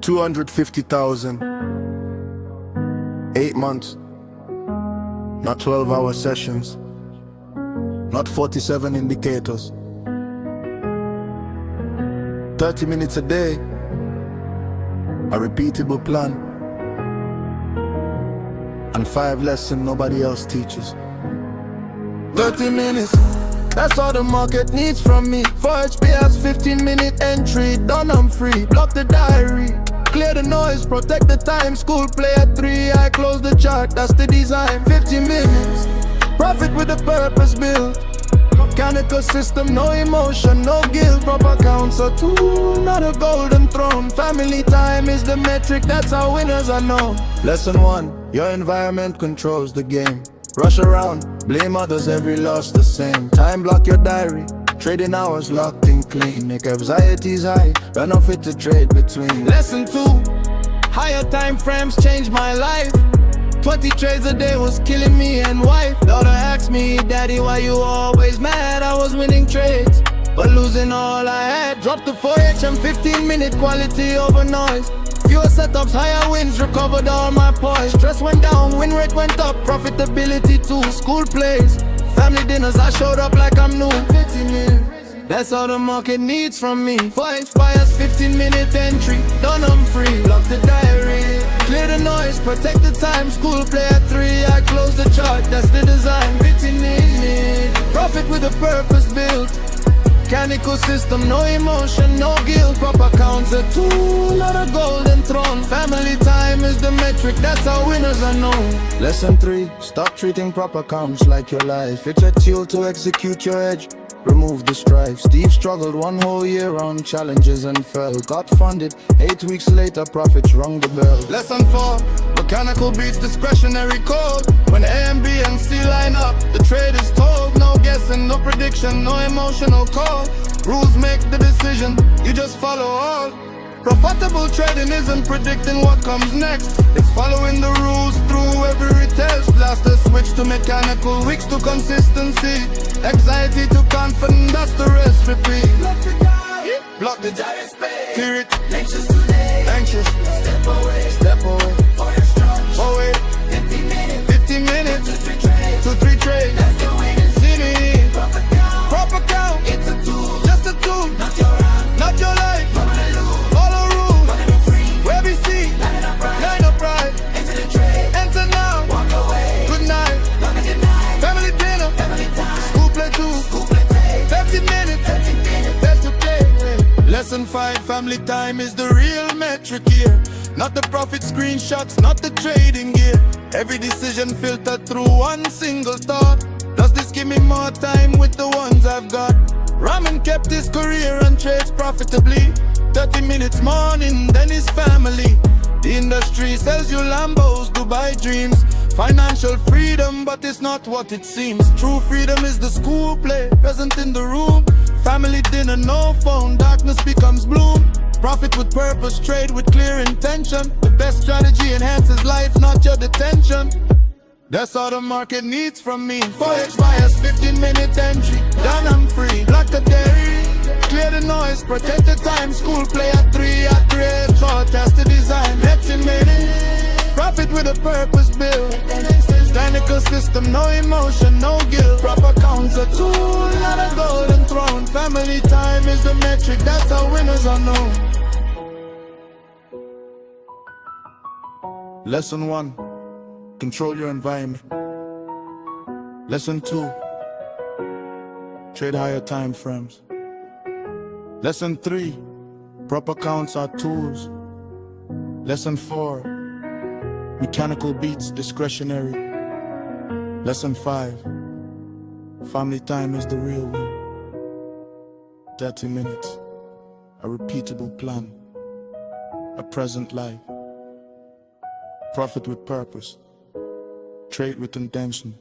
250,000, 8 months, not 12-hour sessions, not 47 indicators, 30 minutes a day, a repeatable plan, and 5 lessons nobody else teaches. 30 minutes, that's all the market needs from me. 4HPS 15-minute entry, done I'm free. Block the diary, clear the noise, protect the time. School play at 3, I close the chart, that's the design. 50 minutes, profit with a purpose built. Mechanical system, no emotion, no guilt. Proper counts a tool, not a golden throne. Family time is the metric, that's how winners are known. Lesson 1, your environment controls the game. Rush around, blame others, every loss the same. Time block your diary, trading hours locked in clean. Make anxieties high, run off it to trade between. Lesson 2, higher time frames changed my life. 20 trades a day was killing me and wife. Daughter asked me, Daddy, why you always mad? I was winning trades, but losing all I had. Dropped the 4H and 15-minute quality over noise. Fewer setups, higher wins, recovered all my poise. Stress went down, win rate went up, profitability too. School plays, family dinners, I showed up like I'm new. 15 minutes, that's all the market needs from me. 4H 15-minute entry, done I'm free. Lock the diary, clear the noise, protect the time. School play at 3, I close the chart, that's the design. 15 minutes, profit with a purpose built. Mechanical system, no emotion, no guilt. Proper counts a tool, not a golden throne. Family time is the metric, that's how winners are known. Lesson 3, stop treating proper counts like your life. It's a tool to execute your edge, remove the strife. Steve struggled 1 whole year on challenges and fell. Got funded, 8 weeks later profits rung the bell. Lesson 4, mechanical beats discretionary code. When A and B and C line up, the trade is told. No guessing, no prediction, no emotional call. Rules make the decision, you just follow all. Profitable trading isn't predicting what comes next, it's following the rules through every test. Blast the switch to mechanical, weeks to consistency. Anxiety to confidence, that's the recipe. Block the diary space, clear it. Anxious today, anxious. Step away, step away. For your strong, forward. 15 minutes, 15 minutes. 2-3 trades, that's the way to see me. Proper count, it's a tool, just a tool. Not your life, not your life. Follow rules, where we see. Line up right, enter the trade. Enter now, walk away. Good night, family dinner, family time. School play too, school play 30 minutes, 30 minutes. That's the play. Lesson 5, family time is the real metric here. Not the profit screenshots, not the trading gear. Every decision filtered through one single thought. Does this give me more time with the ones I've got? Raman kept his career and trades profitably. 30 minutes morning, then his family. The industry sells you Lambos, Dubai dreams. Financial freedom, but it's not what it seems. True freedom is the school play, present in the room. Family dinner, no phone, darkness becomes bloom. Profit with purpose, trade with clear intention. The best strategy enhances life, not your detention. That's all the market needs from me. 4H bias, 15-minute entry, done I'm free. Block the dairy, clear the noise, protect the time. School play at 3, at 3, short, that's the design. Next minute, profit with a purpose built. Mechanical system, no emotion, no guilt. Proper counts a tool, not a golden throne. Family time is the metric, that's how winners are known. Lesson 1, control your environment. Lesson 2, trade higher time frames. Lesson 3, proper counts are tools. Lesson 4, mechanical beats discretionary. Lesson 5, family time is the real win. 30 minutes, a repeatable plan, a present life. Profit with purpose, trade with intention.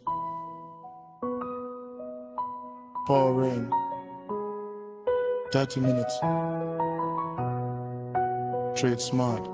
Pour rain, 30 minutes, trade smart.